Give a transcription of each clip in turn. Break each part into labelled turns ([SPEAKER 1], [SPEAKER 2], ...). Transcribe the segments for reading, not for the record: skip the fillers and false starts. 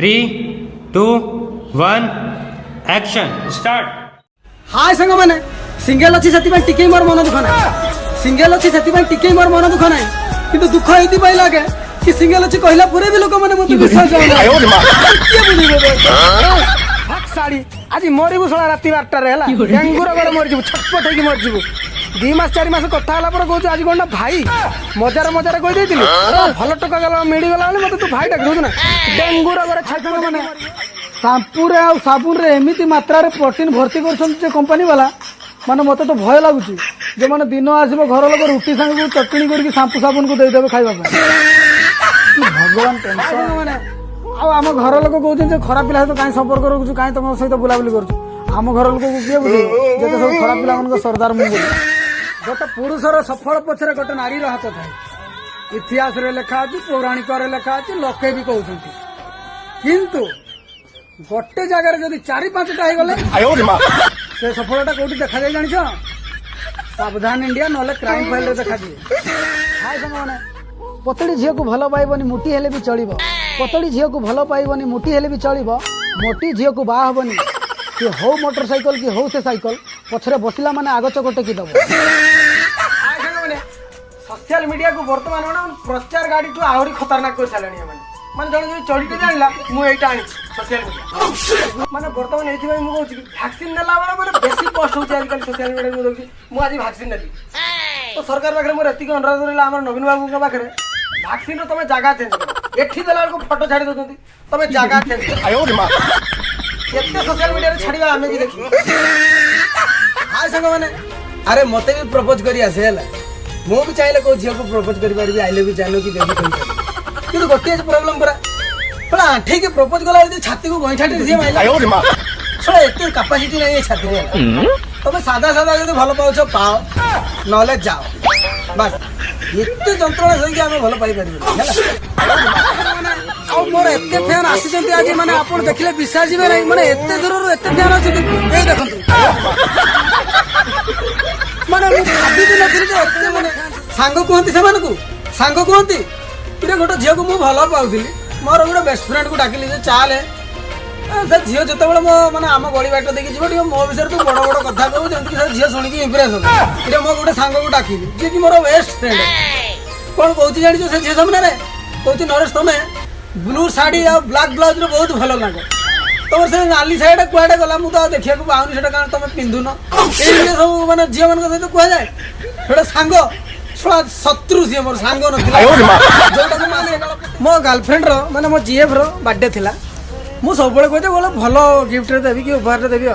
[SPEAKER 1] 3, 2, 1 action start.
[SPEAKER 2] हाय संग मैंने single अच्छी से टिके मोर मन दुख ना सिंगल अच्छी से टिके मोर मन दुख ना किंतु दुख एति पाई लागे कि सिंगल अच्छी कहला पूरे भी लोक माने मते विश्वास भाग साड़ी आज मरिबु सला राती 12टा रे हला डेंगुरा गरे मरि जिबु छटपट हेकी मरि जिबु 2 मास 4 मास कथा हला पर कहू आज कोन भाई मजार कहि देतिली भलो टका गला मिडी गला मते तू भाई डाक दउ ना डेंगुरा गरे छटपट माने शैम्पूरे आ साबुन रे एमिति मात्रा रे प्रोटीन भर्ती कर कंपनी वाला माने मते तो भय लागुची जे माने दिन आसीबो घर लोक रुटी संग चटनी करके शैम्पू साबुन को दे देबे खाइबा भगवान टेंशन माने आ हम घर लोक कहउछन जे खराब पिला तो काई संपर्क रखुछु काई तुम सहित बुलाबुली करछु हम घर लोक को किए बुझे जे सब खराब पिला मन सरदार मु बोली गोटे पुरुषर सफल पछरे गोटे नारी रो हाथ थाए इतिहास रे लेखा अछि पौराणिक रे लेखा अछि लोके भी कहउछन किंतु गोटे जगह जब 4-5टा हो गले से सफलता कौटी देखा जाए जानिछ सावधान इंडिया नले क्राइम फाइल रे देखा दिए हाय संगने पतड़ी झियो को भलो पाइबनी मुठी हेले भी चलिबो पतड़ी झियो को भलो पाइबनी मुठी हेले भी चलिबो मोटी झियो को बा हबनी कि हो मोटरसाइकिल की हो से साइकिल पछरे बसिला माने आगो चकोटे की दबो हाय संगने सोशल मीडिया को वर्तमान माने प्रचार गाड़ी तो आहुरी खतरनाक कर सालणी माने जण जे चढ़ीटे जानला मु एटा आनी सोशल मीडिया माने वर्तमान एथि भाई मु कहूची वैक्सीन नेला वाला माने बेसी पोस्ट होची आजकल सोशल मीडिया में देखि मु आज वैक्सीन नेली तो सरकार पाखरे मोर एति अनुरोध रहला हमर नवीन बाबू के पाखरे वैक्सीन रो तमे जागा चेंज करो एठी देला को फोटो छाडी दोछंती तमे जागा चेंज करो आयो रे मां एते सोशल मीडिया रे छाडीबा हमें भी देखि हाय संग माने अरे मते भी प्रपोज करी आसे हला मु भी चाहिले को झियो को प्रपोज करी परबी आई लव यू जानो की देबी कहि किंतु गोटे प्रॉब्लम परा पला ठीक है प्रपोज कला छाती को गईठाटी से माइला आयो रे मां सो एते कैपेसिटी नहीं है छाती रे तमे सादा सादा जदी भलो पाउछो पाओ नले जाओ बस एते जंत्रणा सही के हमें भलो पाई परबी हैला आ मोर एते फैन आसी जंती आज माने आपण देखले विश्वास जिवे नहीं माने एते दूर रो एते फैन अछि ए देखंतु माने मु भाबी भी नथिल जे एते माने सांग कोहंती से मानकू सांग कोहंती इरे गोटे झील को मुझे भल पाऊली मोर गोटे बेस्ट फ्रेंड को डाकिली चाले से झील जो मो मैंने आम गली बाट देखी जी मो विषय तू बड़ बड़ कथा कहू जमी झील शुणी इम्प्रेस हो मो गोटे सांग को डाकिली जी की मोर बेस्ट फ्रेंड कौन कहूँ जानी से झील सामने कहूँ नरेश तुम्हें ब्लू साड़ी आ ब्लाक ब्लाउज बहुत भल लगे तुम से नाली साड़ी कुआडे गला मुझे देखा पाऊनी से तुम पिंधुन ये सब मैंने झील मान सहित कहुए गोटे सांग शत्रु सी मोर सांग ना मो गर्लफ्रेंड रो माने मो जीएफ रो बर्थडे थिला मु सब बळे कहते बोले भलो गिफ्ट रे देबी कि उपहार रे देबी आ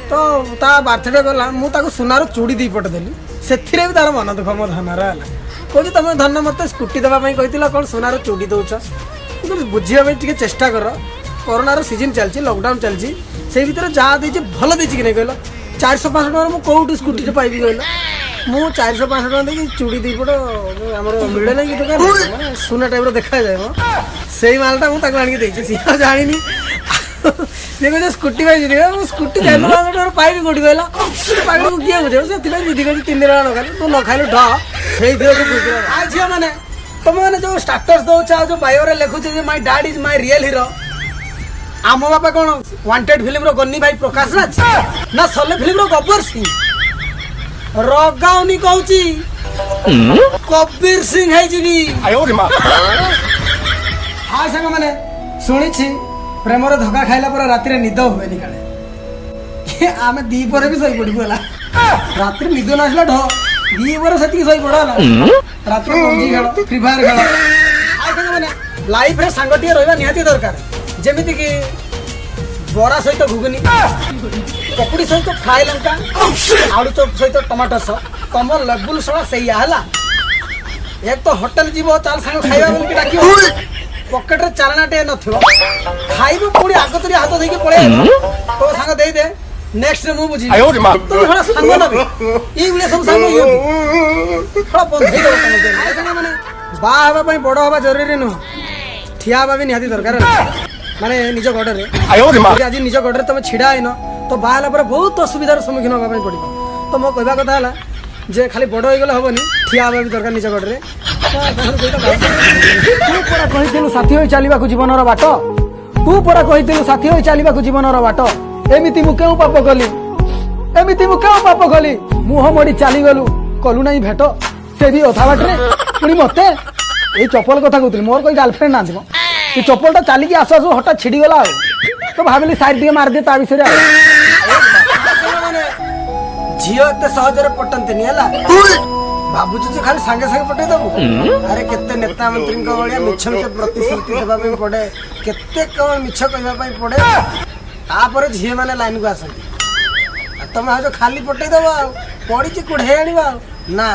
[SPEAKER 2] तो ता बर्थडे गला मु ताको सुनार चूड़ी दी पट देली सेथिरे भी तार मन दुख मो धनरा हला कोजी तमे धन मते स्कूटी देबा पई कहितिला कोन सुनार चूड़ी दोछ तू बुझिया भाई टिके चेष्टा कर कोरोना रो सीजन चलची लॉकडाउन चलची से भीतर जा देछि भलो देछि कि नै कहलो 400-500 टका मु कोउटी स्कूटी रे पाइबी कहलो मु 400-500 टका देकी चूड़ी दी पट हमर मिले नै कि दुकान सुना टाइप रो देखा जाय मो सेही मालटा मु ताको आनी देछि सिया जानिनी से को स्कूटी भाई जी मु स्कूटी 400 टका पाइबी कोठी कहला पाइबी को किया बुझे से तिला दीदी को 3 दिन न खाली तू न खाइलो ढ सेही दियो को बुझे आ झिया माने तुम माने जो स्टेटस दो चाहो जो बायो रे लिखु जे my dad is my real hero आम बापा कौन वांटेड फिल्म रो गन्नी भाई प्रकाश राज ना सले फिल्म रो गब्बर सिंह रगाउनी कहूची कबीर सिंह है जीवी आयो रे मां हां संग माने सुनी छी प्रेम रो धक्का खाइला पर राती रे निद होबेनी काले आमे दी पर भी सही पड़ी बोला राती निद न आसला ढ दी पर सती सही पड़ाला राती पबजी खेल फ्री फायर खेल हां संग माने लाइफ रे संगटिया रहबा निहाती दरकार जेमिति कि बरा सहित घुगनी पकुड़ी सहित फ्राई लंका आलू चॉप सहित टमाटो सॉस तुम लेवल सड़ा सही है एक तो होटल जीव चाल सांग खाइबा बोल के डाकियो पॉकेट रे चारणाटे नथिबो खाइबो पुणी आगतरी हाथ देके पळे तो सांग देई दे नेक्स्ट रे मु बुझी आयो रे मां तू हड़ा सांग नबे ई बिले सब सांग यो हड़ा बंधई दो तने आय सांग माने बा हबा पई बड़ हबा जरूरी न ठिया हबा भी निहाती दरकार माने निज गडर रे आयो रे मां आज निज गडर तमे छिडा आइनो तो बाहला पर बहुत असुविधार सम्मुखीन होगा पड़ी तो मो कहवा कथा है जे खाली बड़ हो गले हेनी ठिया भी दरकार निज गडरे साथी हो चलवा जीवन बाट तू परा कहिथिलु साथी होई चलिबा को जीवनर बाट एमिति मु केउ पाप कली मुह मड़ी चली गलु कलु नहीं भेट से भी अथा बाटरे पुणी मते ए चप्पल कथा कहतली मोर कोई गर्लफ्रेंड ना थिबो ए चप्पल ता चली के आसु आसु हटा छिड़ी गला तो भाबिली साइड दिए मार दे ता विषय झियो एते सहजरे पटंतनी हला बाबूजी खाली सांगे सांगे पटे दबु अरे केते नेता मंत्री को बळिया मिछ मिछ प्रतिश्रुति देबा पे पड़े केते कोन मिछ कहबा पे पड़े तापर झियो माने लाइन को आसंती तमे जो खाली पटे दबा पड़ी ची कुढे आनिबा ना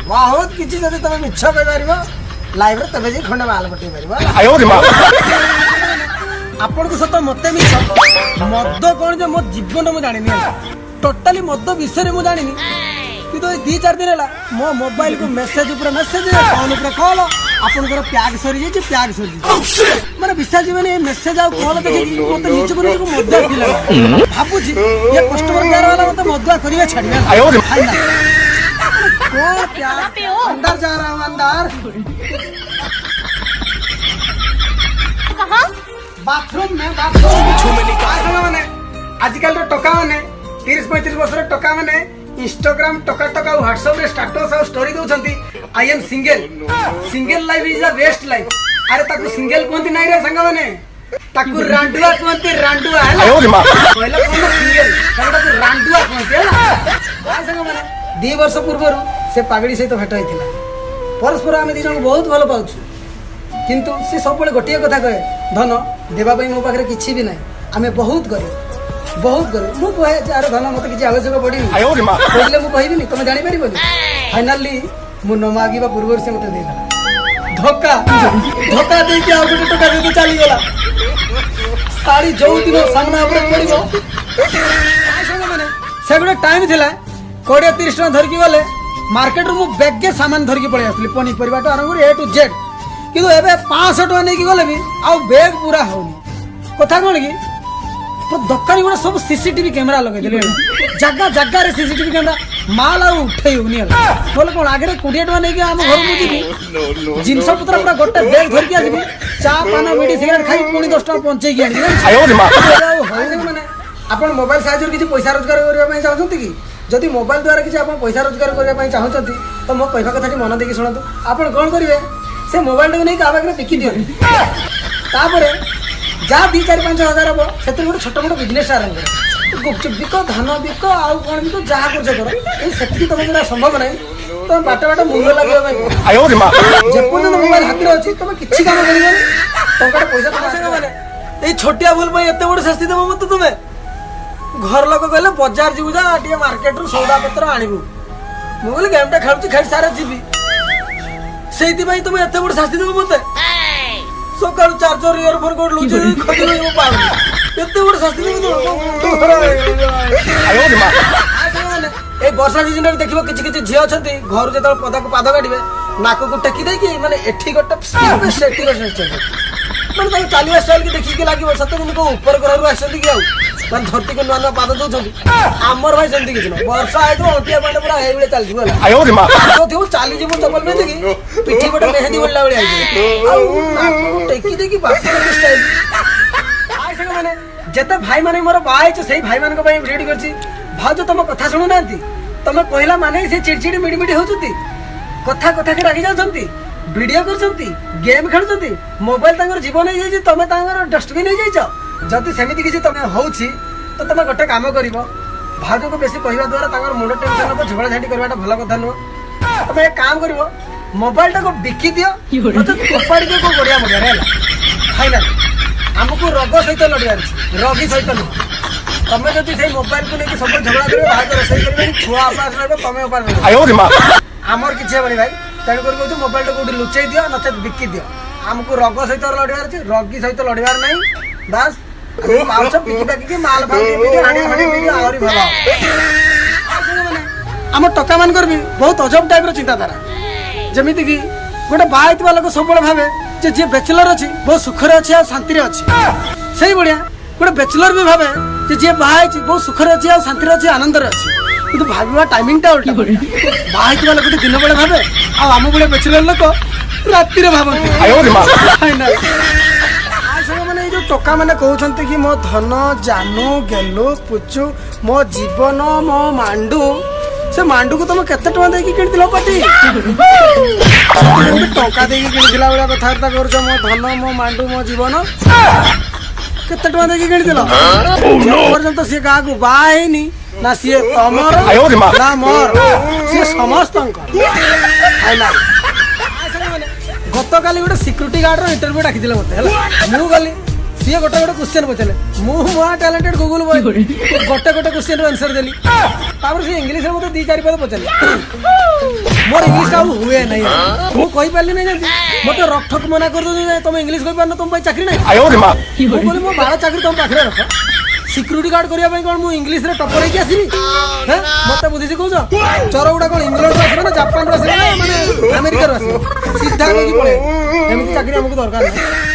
[SPEAKER 2] बहुत किछि जदि तमे मिछ कहि पारिबो लाइव रे तबे जे खंडे माल पटे पारिबो आयो रे मां आपण को सत मते मिछ मद कोन जे मो जीवन मु जानिनी टोटली मद विषय मु जानिनी कि 2-4 दिन है मो मोबाइल को मेसेज फोन ऊपर कॉल आपन प्याग सरी जाए प्याग सरी माने विश्वास जीवन मेसेज आ कॉल देखि मते निज पर को मद्दा फिल भाबुजी ये कस्टमर केयर वाला मते मद्दा करिया छाड़िया आयो रे को प्याग अंदर जा रहा हूं अंदर
[SPEAKER 3] कहां
[SPEAKER 2] बाथरूम माने आजकल तो टका माने 30-35 वर्ष रे टका माने इंस्टाग्राम टका टका व्हाट्सएप रे स्टेटस और स्टोरी दोछंती I am single life is the best life अरे ताकू सिंगल कोंती नाही रे संग माने ताकू रांडुआ कोंती रांडुआ है आयो रे मां पहिला कोन सिंगल ताकू रांडुआ कोंती है काय संग माने 2 वर्ष पूर्व से पागड़ी सहित भेट होइथिला परस्पर आमे दी जन बहुत भलो पाउछु किंतु से सब बळे गोटिए कथा कहे धन देबा पई मो पाखरे किछि भी नाही आमे बहुत गरीब मु कहे यार धन मते किछि आवश्यक पड़ी आयो रे मां बोलले मु कहिबिनी तुम जानि परिबोनी फाइनली मु न मागिबा पूर्व से मते देला धोखा दे के आ गोटे टका दे चली गला साड़ी जो दिन सामना ऊपर पड़िबो माने से गोटे टाइम थिला 20-30 टका धर के गले मार्केट रो मु बैग के सामान धर के पळे आसली पनी परिबा तो आरंभ ए टू जेड किंतु एबे 500 टका नै के गले भी आ बैग पूरा होनी कथा कोन की तो दक्कानी गुड़ा सब सीसीटीवी कैमरा लगे दिले जगह रे सीसीटीवी कैमरा माल आ उठै होनी बोले कोन आगे 20 टका नै के हम घर मु जीबी जिंस पत्र पूरा गोटे बैग धर के आसीबी चा पाना बीड़ी सिगरेट खाई पुनी 10 टका पहुंचे के आनी आयो रे मां माने आपण मोबाइल साहाय्य किछि पैसा रोजगार करबा पई चाहछंती कि जदि मोबाइल द्वारा किछि आपण पैसा रोजगार करबा पई चाहछंती तो मो कहबा कथाटी मन देकी सुनतु आपण कोन करिवे से मोबाइल को नै का बागरे बिकी दियो तापरे जा 2-4-5 हजार हम से गोटे छोट मोट बिजनेस आरंभ कर गुपचुप बिक धान बिक आउ कौन बिक जहाँ कर से तुम जो संभव ना तुम बाट मूल्य लगे जेपर्यंत मोबाइल हाथ में अच्छी तुम किसी काम कर पैसा ये छोटिया भूल एत बड़ शास्ति देव मत तुम्हें घर लोक कहले बजार जीव जा टे मार्केट रु सौदा पत्र आणबू मुझे गेमटा खेलुची खेल सारा जीवी से तुम एत बड़ शास्ति देव मत सकाळू चार्जर इयरफोन कोड लुचे खदी नहीं पाउ एते बड़ शास्ति देबो आयो रे मां ए वर्षा सीजन रे देखिबो किछि किछि झियो छथि घर जेतल पदा को पाद गाडिबे नाक को टेकी दे कि माने एठी गोटे स्पीड सेटी को सेट माने ताई चालिया स्टाइल के देखि के लागिबो सत दिन को ऊपर घर रु आछथि कि आउ माने धरती को नवा पाद दउछथि हमर भाई सेंति किछि न वर्षा आइतो ओटिया पांडे पूरा हेइ बेले चल जिवला आयो रे मां तो थिउ चाली जिवो चपल में देखि पिठी बटे मेहंदी बोलला बळे आइ आउ नाक टेकी दे कि बाप रे स्टाइल आइ संग माने जते भाई माने मोर बाय छ सेही भाई मान को भाई रेडी करछि भाउ जो तुम कथा सुनु नांती तुम कहला माने से चिड़चिड़ी मिडमिडी होचुती कथा कथा के रागी जाउछंती वीडियो करछंती गेम खेलछंती मोबाइल तांगर जीवन हे जाई तमे तांगर डस्टबिन हे जाइछ जति सेमिति किछि तमे होउछि तो तमे गोटे काम करिवो भाजो को बेसी कहवा द्वारा तांगर मुंड टेंशन को झगड़ा झाटी करवाटा भलो कथा नो तमे एक काम करिवो मोबाइल टा को बिकी दियो मते कोपाड़ी के को बढ़िया मजा रेला फाइनल हमको रोग सहित लड़ियार रोगी सहित नो तमे जति से मोबाइल को लेके सब झगड़ा करे भाग रसई करबे छुआ पास रहबे तमे ऊपर आयो रे मां हमर किछ हेबनी भाई तण कर कहू मोबाइल टा कोडी लुचै दियो नचे बिकी दियो हमको रोग सहित लड़ियार छै रोगी सहित लड़ियार नै बस माउस बिकी बाकी के माल भाग के हाडी हाडी बिकी आउरी भलो हम टका मान करबी बहुत अजब टाइप रो चिंता धारा जेमिति कि गोटे बाइत वाला को सब भाबे जे बैचलर अछि बहुत सुख रे अछि आ शांति रे अछि सही बढ़िया गोटे बैचलर भी भाबे जे बाइत बहुत सुख रे अछि आ शांति रे अछि आनंद रे अछि किंतु भाबिवा टाइमिंग टा उल्टा बाइत वाला गोटे दिन बेले भाबे आ हम बड़े बैचलर लोक रात्रि रे भाबन आयो रे मां फाइनल आ सब माने जो टोका मैंने कहते कि मो धन जानू गेलु पुचु मो जीवन मो मांडू से मांडू को तुम केते टका देकी किनिथिलो पाटी टका देकी किनिथिला बेला कथार्ता करछ मो धन मो मांडू मो जीवन केते टका देकी किनिथिलो पर्यंत से का को बाहेनी ना सी तमर ना मोर सी समस्त आइला गत काली गोटे सिक्यूरीटी गार्ड इंटरव्यू डाकी मत मु गली सी गोटे गोटे क्वेश्चन पचारे मुझे टैलेंटेड गूगल बॉय गोटे गोटे क्वेश्चन आंसर देली सी इंग्लीश में मत 2-4 पद पचारे मोर इंग्लीश का हुए नहीं मुझे कही पार्ली नहीं मत रक ठक मना कर दो तुम इंग्लीश कही पार तुम चाकरी नहीं मो 12 चाकरी तुम पाखे रख सिक्यूरीटी गार्ड करने कौन मुझे इंग्लीश रे टपर होगी आसबि मत बुझी कौच चोर गुड़ा कौन इंग्लैंड आसबे ना जापान आसबे ना माने अमेरिका आसबे सीधा कहीं पड़े एमती चाकरी आमको दरकार नहीं